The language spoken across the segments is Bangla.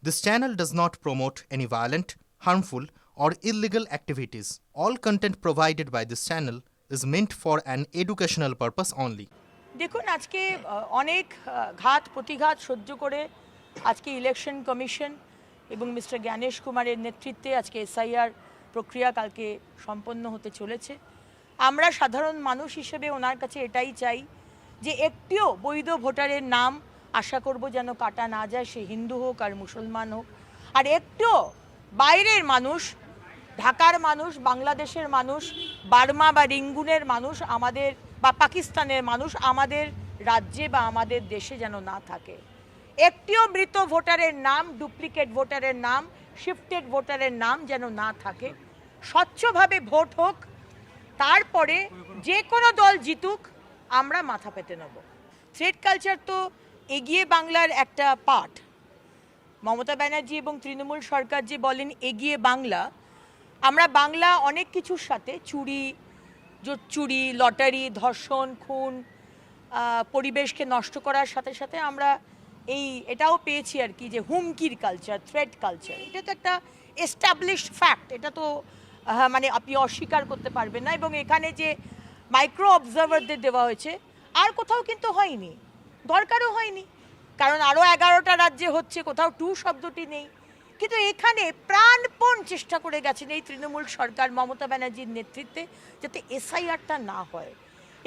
This channel does not promote any violent, harmful, or illegal activities. All content provided by this channel is meant for an educational purpose only. দেখুন আজকে অনেক ঘাত প্রতিঘাত সহ্য করে আজকে ইলেকশন কমিশন এবং মিস্টার জ্ঞানেশ কুমারের নেতৃত্বে আজকে এসআইআর প্রক্রিয়া কালকে সম্পন্ন হতে চলেছে। আমরা সাধারণ মানুষ হিসেবে ওনার কাছে এটাই চাই যে একটিও বৈধ ভোটারের নাম আশা করব যেন কাটা না যায়, সে হিন্দু হোক আর মুসলমান হোক। আর একটিও বাইরের মানুষ, ঢাকার মানুষ, বাংলাদেশের মানুষ, বার্মা বা রিঙ্গুনের মানুষ আমাদের বা পাকিস্তানের মানুষ আমাদের রাজ্যে বা আমাদের দেশে যেন না থাকে। একটিও মৃত ভোটারের নাম, ডুপ্লিকেট ভোটারের নাম, শিফটেড ভোটারের নাম যেন না থাকে। স্বচ্ছভাবে ভোট হোক, তারপরে যে কোনো দল জিতুক আমরা মাথা পেতে নেব। থ্রেড কালচার তো এগিয়ে বাংলার একটা পার্ট। মমতা ব্যানার্জি এবং তৃণমূল সরকার যে বলেন এগিয়ে বাংলা, আমরা বাংলা অনেক কিছুর সাথে চুরি, লটারি, ধর্ষণ, খুন, পরিবেশকে নষ্ট করার সাথে সাথে আমরা এটাও পেয়েছি আর কি যে হুমকির কালচার, থ্রেট কালচার। এটা তো একটা এস্টাবলিশড ফ্যাক্ট, এটা তো মানে আপনি অস্বীকার করতে পারবেন না। এবং এখানে যে মাইক্রো অবজারভারদের দেওয়া হয়েছে আর কোথাও কিন্তু হয়নি, দরকারও হয়নি, কারণ আরও 11টা রাজ্যে হচ্ছে, কোথাও টু শব্দটি নেই। কিন্তু এখানে প্রাণপণ চেষ্টা করে গেছেন এই তৃণমূল সরকার মমতা ব্যানার্জির নেতৃত্বে যাতে এসআইআরটা না হয়।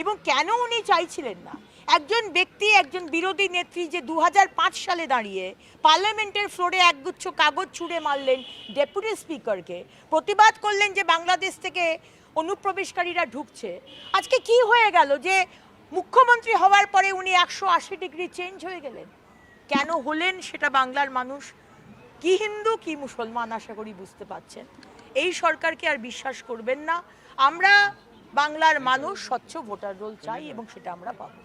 এবং কেন উনি চাইছিলেন না? একজন ব্যক্তি, একজন বিরোধী নেত্রী যে 2005 সালে দাঁড়িয়ে পার্লামেন্টের ফ্লোরে একগুচ্ছ কাগজ ছুঁড়ে মারলেন ডেপুটি স্পিকারকে, প্রতিবাদ করলেন যে বাংলাদেশ থেকে অনুপ্রবেশকারীরা ঢুকছে। আজকে কি হয়ে গেল যে মুখ্যমন্ত্রী হওয়ার পরে উনি 180 ডিগ্রি চেঞ্জ হয়ে গেলেন? কেন হলেন সেটা বাংলার মানুষ, কি হিন্দু কি মুসলমান, আশা করি বুঝতে পাচ্ছেন। এই সরকারকে আর বিশ্বাস করবেন না। আমরা বাংলার মানুষ স্বচ্ছ ভোটার রোল চাই এবং সেটা আমরা পাবো।